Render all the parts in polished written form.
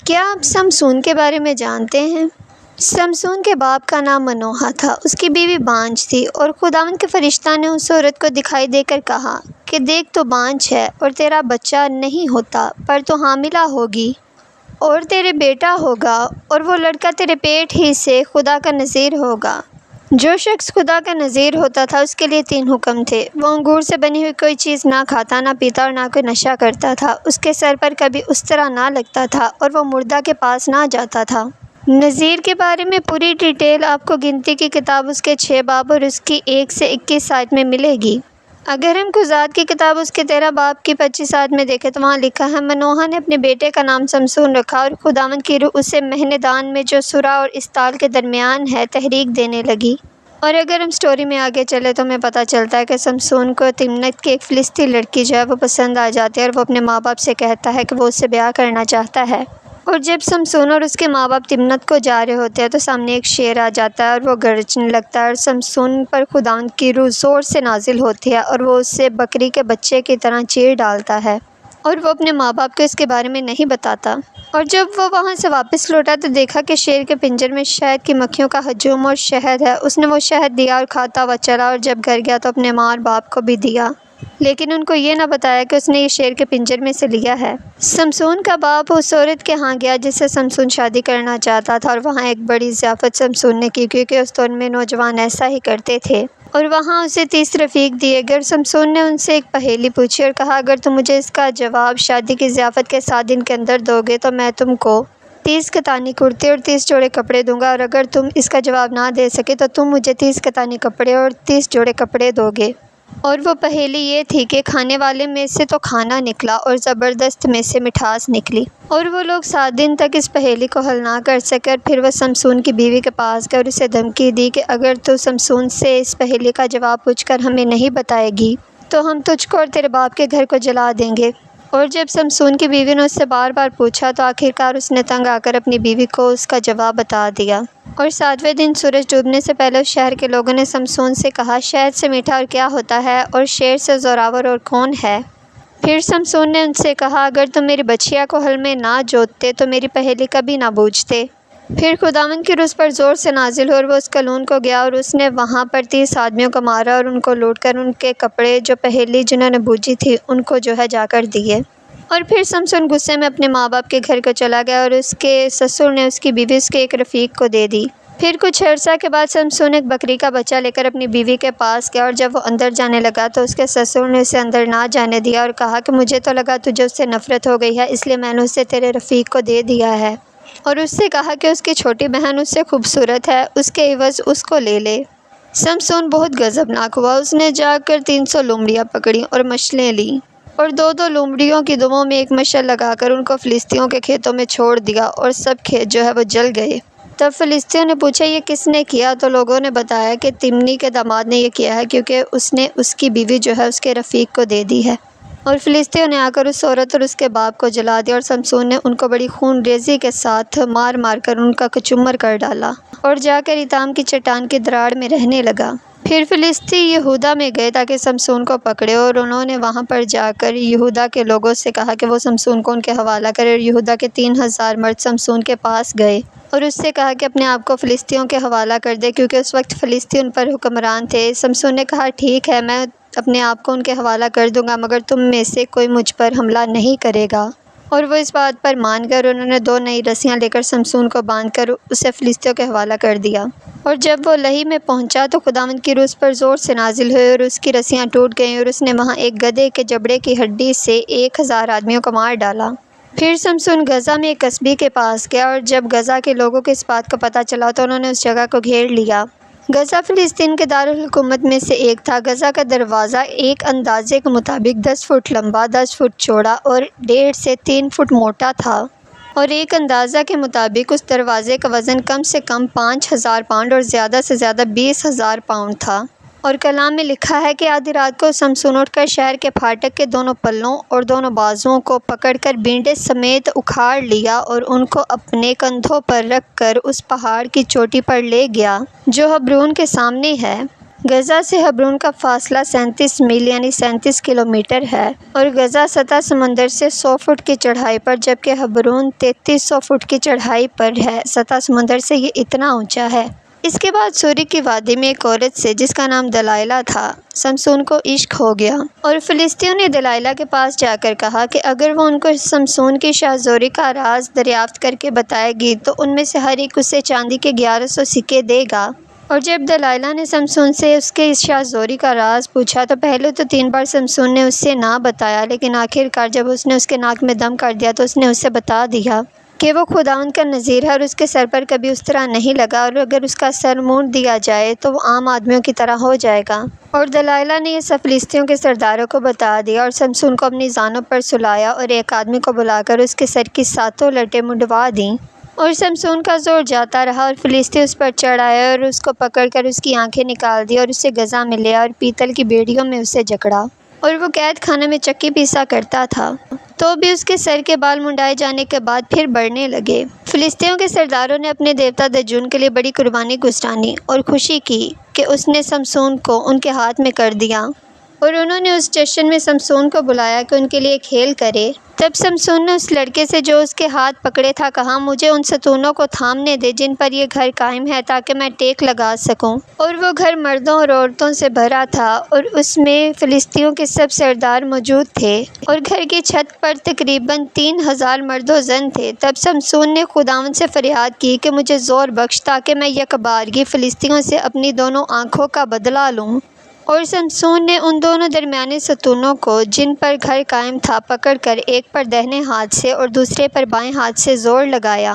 کیا آپ سمسون کے بارے میں جانتے ہیں؟ سمسون کے باپ کا نام منوہا تھا۔ اس کی بیوی بانجھ تھی اور خداوند کے فرشتہ نے اس عورت کو دکھائی دے کر کہا کہ دیکھ تو بانجھ ہے اور تیرا بچہ نہیں ہوتا، پر تو حاملہ ہوگی اور تیرے بیٹا ہوگا، اور وہ لڑکا تیرے پیٹ ہی سے خدا کا نذیر ہوگا۔ جو شخص خدا کا نذیر ہوتا تھا اس کے لیے 3 حکم تھے۔ وہ انگور سے بنی ہوئی کوئی چیز نہ کھاتا، نہ پیتا اور نہ کوئی نشہ کرتا تھا۔ اس کے سر پر کبھی استرا نہ لگتا تھا اور وہ مردہ کے پاس نہ جاتا تھا۔ نذیر کے بارے میں پوری ڈیٹیل آپ کو گنتی کی کتاب اس کے 6 باب اور اس کی 1 سے 21 آیت میں ملے گی۔ اگر ہم قضات کی کتاب اس کے 13 باب کی 25 آیت میں دیکھیں تو وہاں لکھا ہے، منوہا نے اپنے بیٹے کا نام سمسون رکھا اور خداوند کی روح اسے مہنے دان میں جو سورا اور استال کے درمیان ہے تحریک دینے لگی۔ اور اگر ہم سٹوری میں آگے چلے تو ہمیں پتہ چلتا ہے کہ سمسون کو تمنت کی ایک فلسطی لڑکی جو ہے وہ پسند آ جاتی ہے اور وہ اپنے ماں باپ سے کہتا ہے کہ وہ اس سے بیاہ کرنا چاہتا ہے۔ اور جب سمسون اور اس کے ماں باپ تمنت کو جا رہے ہوتے ہیں تو سامنے ایک شیر آ جاتا ہے اور وہ گرجنے لگتا ہے اور سمسون پر خداوند کی روح زور سے نازل ہوتی ہے اور وہ اسے بکری کے بچے کی طرح چیر ڈالتا ہے، اور وہ اپنے ماں باپ کو اس کے بارے میں نہیں بتاتا۔ اور جب وہ وہاں سے واپس لوٹا تو دیکھا کہ شیر کے پنجر میں شہد کی مکھیوں کا ہجوم اور شہد ہے۔ اس نے وہ شہد دیا اور کھاتا ہوا چلا، اور جب گھر گیا تو اپنے ماں اور باپ کو بھی دیا، لیکن ان کو یہ نہ بتایا کہ اس نے یہ شیر کے پنجر میں سے لیا ہے۔ سمسون کا باپ اس عورت کے ہاں گیا جس سے سمسون شادی کرنا چاہتا تھا، اور وہاں ایک بڑی ضیافت سمسون نے کی، کیونکہ اس دور میں نوجوان ایسا ہی کرتے تھے، اور وہاں اسے 30 رفیق دیے گئے۔ اور سمسون نے ان سے ایک پہیلی پوچھی اور کہا، اگر تم مجھے اس کا جواب شادی کی ضیافت کے 7 دن کے اندر دو گے تو میں تم کو 30 کتانی کرتے اور 30 جوڑے کپڑے دوں گا، اور اگر تم اس کا جواب نہ دے سکے تو تم مجھے 30 کتانی کپڑے اور 30 جوڑے کپڑے دو گے۔ اور وہ پہیلی یہ تھی کہ کھانے والے میں سے تو کھانا نکلا اور زبردست میں سے مٹھاس نکلی، اور وہ لوگ 7 دن تک اس پہیلی کو حل نہ کر سکے۔ اور پھر وہ سمسون کی بیوی کے پاس گئے اور اسے دھمکی دی کہ اگر تو سمسون سے اس پہیلی کا جواب پوچھ کر ہمیں نہیں بتائے گی تو ہم تجھ کو اور تیرے باپ کے گھر کو جلا دیں گے۔ اور جب سمسون کی بیوی نے اس سے بار بار پوچھا تو آخرکار اس نے تنگ آ کر اپنی بیوی کو اس کا جواب بتا دیا۔ اور 7ویں دن سورج ڈوبنے سے پہلے اس شہر کے لوگوں نے سمسون سے کہا، شہد سے میٹھا اور کیا ہوتا ہے، اور شیر سے زوراور اور کون ہے؟ پھر سمسون نے ان سے کہا، اگر تم میری بچھیا کو ہل میں نہ جوتتے تو میری پہیلی کبھی نہ بوجھتے۔ پھر خداوند کی روح اس پر زور سے نازل ہوئی اور وہ اس کلون کو گیا، اور اس نے وہاں پر 30 آدمیوں کو مارا اور ان کو لوٹ کر ان کے کپڑے جو پہیلی جنہوں نے بوجھی تھی ان کو جو ہے جا کر دیے۔ اور پھر سمسون غصے میں اپنے ماں باپ کے گھر کو چلا گیا، اور اس کے سسر نے اس کی بیوی اس کے ایک رفیق کو دے دی۔ پھر کچھ عرصہ کے بعد سمسون ایک بکری کا بچہ لے کر اپنی بیوی کے پاس گیا، اور جب وہ اندر جانے لگا تو اس کے سسر نے اسے اندر نہ جانے دیا اور کہا کہ مجھے تو لگا تجھے اس سے نفرت ہو گئی ہے، اس لیے میں نے اسے تیرے رفیق کو دے دیا ہے، اور اس سے کہا کہ اس کی چھوٹی بہن اس سے خوبصورت ہے، اس کے عوض اس کو لے لے۔ سمسون بہت غضبناک ہوا، اس نے جا کر 300 لومڑیاں پکڑیں اور مشلیں لیں، اور 2 لومڑیوں کی دموں میں ایک مشل لگا کر ان کو فلسطینیوں کے کھیتوں میں چھوڑ دیا، اور سب کھیت جو ہے وہ جل گئے۔ تب فلسطینیوں نے پوچھا، یہ کس نے کیا؟ تو لوگوں نے بتایا کہ تمنی کے داماد نے یہ کیا ہے، کیونکہ اس نے اس کی بیوی جو ہے اس کے رفیق کو دے دی ہے۔ اور فلسطینیوں نے آ کر اس عورت اور اس کے باپ کو جلا دیا، اور سمسون نے ان کو بڑی خون ریزی کے ساتھ مار مار کر ان کا کچمر کر ڈالا، اور جا کر ایتام کی چٹان کی دراڑ میں رہنے لگا۔ پھر فلسطی یہودا میں گئے تاکہ سمسون کو پکڑے، اور انہوں نے وہاں پر جا کر یہودا کے لوگوں سے کہا کہ وہ سمسون کو ان کے حوالہ کرے، اور یہودا کے 3000 مرد سمسون کے پاس گئے اور اس سے کہا کہ اپنے آپ کو فلسطینیوں کے حوالہ کر دے، کیونکہ اس وقت فلسطی ان پر حکمران تھے۔ سمسون نے کہا، ٹھیک ہے، میں اپنے آپ کو ان کے حوالہ کر دوں گا، مگر تم میں سے کوئی مجھ پر حملہ نہیں کرے گا۔ اور وہ اس بات پر مان گئے، اور انہوں نے 2 نئی رسیاں لے کر سمسون کو باندھ کر اسے فلسطینیوں کے حوالہ کر دیا۔ اور جب وہ لہی میں پہنچا تو خداوند کی روح اس پر زور سے نازل ہوئی، اور اس کی رسیاں ٹوٹ گئیں، اور اس نے وہاں ایک گدھے کے جبڑے کی ہڈی سے 1000 آدمیوں کو مار ڈالا۔ پھر سمسون غزہ میں ایک قصبے کے پاس گیا، اور جب غزہ کے لوگوں کو اس بات کا پتہ چلا تو انہوں نے اس جگہ کو گھیر لیا۔ غزہ فلسطین کے دارالحکومت میں سے ایک تھا۔ غزہ کا دروازہ ایک اندازے کے مطابق 10 فٹ لمبا، 10 فٹ چوڑا اور 1.5 سے 3 فٹ موٹا تھا، اور ایک اندازہ کے مطابق اس دروازے کا وزن کم سے کم 5000 پاؤنڈ اور زیادہ سے زیادہ 20000 پاؤنڈ تھا۔ اور کلام میں لکھا ہے کہ آدھی رات کو سمسون اٹھ کر شہر کے پھاٹک کے دونوں پلوں اور دونوں بازوؤں کو پکڑ کر بینڈے سمیت اکھاڑ لیا، اور ان کو اپنے کندھوں پر رکھ کر اس پہاڑ کی چوٹی پر لے گیا جو حبرون کے سامنے ہے۔ غزہ سے حبرون کا فاصلہ 37 میل یعنی 37 کلومیٹر ہے اور غزہ سطح سمندر سے 100 فٹ کی چڑھائی پر، جبکہ حبرون 3300 فٹ کی چڑھائی پر ہے۔ سطح سمندر سے یہ اتنا اونچا ہے۔ اس کے بعد سوری کی وادی میں ایک عورت سے جس کا نام دلائلہ تھا، سمسون کو عشق ہو گیا، اور فلسطینیوں نے دلائلہ کے پاس جا کر کہا کہ اگر وہ ان کو سمسون کی شاہ زوری کا راز دریافت کر کے بتائے گی تو ان میں سے ہر ایک اسے چاندی کے 1100 سکے دے گا۔ اور جب دلائلہ نے سمسون سے اس کے شاہ زوری کا راز پوچھا تو پہلے تو 3 بار سمسون نے اس سے نہ بتایا، لیکن آخر کار جب اس نے اس کے ناک میں دم کر دیا تو اس نے اسے بتا دیا کہ وہ خداوند کا نذیر ہے اور اس کے سر پر کبھی اس طرح نہیں لگا، اور اگر اس کا سر مونڈ دیا جائے تو وہ عام آدمیوں کی طرح ہو جائے گا۔ اور دلائلہ نے یہ سب فلسطینیوں کے سرداروں کو بتا دیا اور سمسون کو اپنی زانوں پر سلایا اور ایک آدمی کو بلا کر اس کے سر کی 7 لٹیں منڈوا دیں، اور سمسون کا زور جاتا رہا اور فلسطینی اس پر چڑھ آئے اور اس کو پکڑ کر اس کی آنکھیں نکال دی اور اسے غزہ میں لے اور پیتل کی بیڑیوں میں اسے جکڑا، اور وہ قید خانے میں چکی پیسا کرتا تھا، تو بھی اس کے سر کے بال منڈائے جانے کے بعد پھر بڑھنے لگے۔ فلسطینیوں کے سرداروں نے اپنے دیوتا دجون کے لیے بڑی قربانی گزرانی اور خوشی کی کہ اس نے سمسون کو ان کے ہاتھ میں کر دیا، اور انہوں نے اس جشن میں سمسون کو بلایا کہ ان کے لیے کھیل کرے۔ تب سمسون نے اس لڑکے سے جو اس کے ہاتھ پکڑے تھا کہا، مجھے ان ستونوں کو تھامنے دے جن پر یہ گھر قائم ہے تاکہ میں ٹیک لگا سکوں۔ اور وہ گھر مردوں اور عورتوں سے بھرا تھا اور اس میں فلسطینیوں کے سب سردار موجود تھے، اور گھر کی چھت پر تقریباً 3000 مرد و زن تھے۔ تب سمسون نے خداوند سے فریاد کی کہ مجھے زور بخش تاکہ میں یکبارگی فلسطینیوں سے اپنی دونوں آنکھوں کا بدلہ لوں۔ اور سمسون نے ان دونوں درمیانی ستونوں کو جن پر گھر قائم تھا پکڑ کر ایک پر دہنے ہاتھ سے اور دوسرے پر بائیں ہاتھ سے زور لگایا،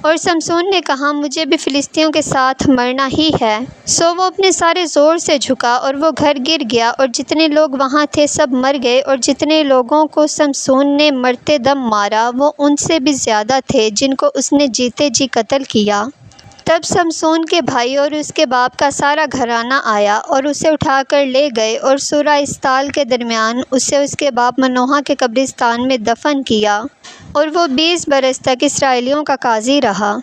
اور سمسون نے کہا، مجھے بھی فلسطینیوں کے ساتھ مرنا ہی ہے۔ سو وہ اپنے سارے زور سے جھکا اور وہ گھر گر گیا اور جتنے لوگ وہاں تھے سب مر گئے، اور جتنے لوگوں کو سمسون نے مرتے دم مارا وہ ان سے بھی زیادہ تھے جن کو اس نے جیتے جی قتل کیا۔ تب سمسون کے بھائی اور اس کے باپ کا سارا گھرانہ آیا اور اسے اٹھا کر لے گئے اور سورہ اشتعال کے درمیان اسے اس کے باپ منوحہ کے قبرستان میں دفن کیا، اور وہ 20 برس تک اسرائیلیوں کا قاضی رہا۔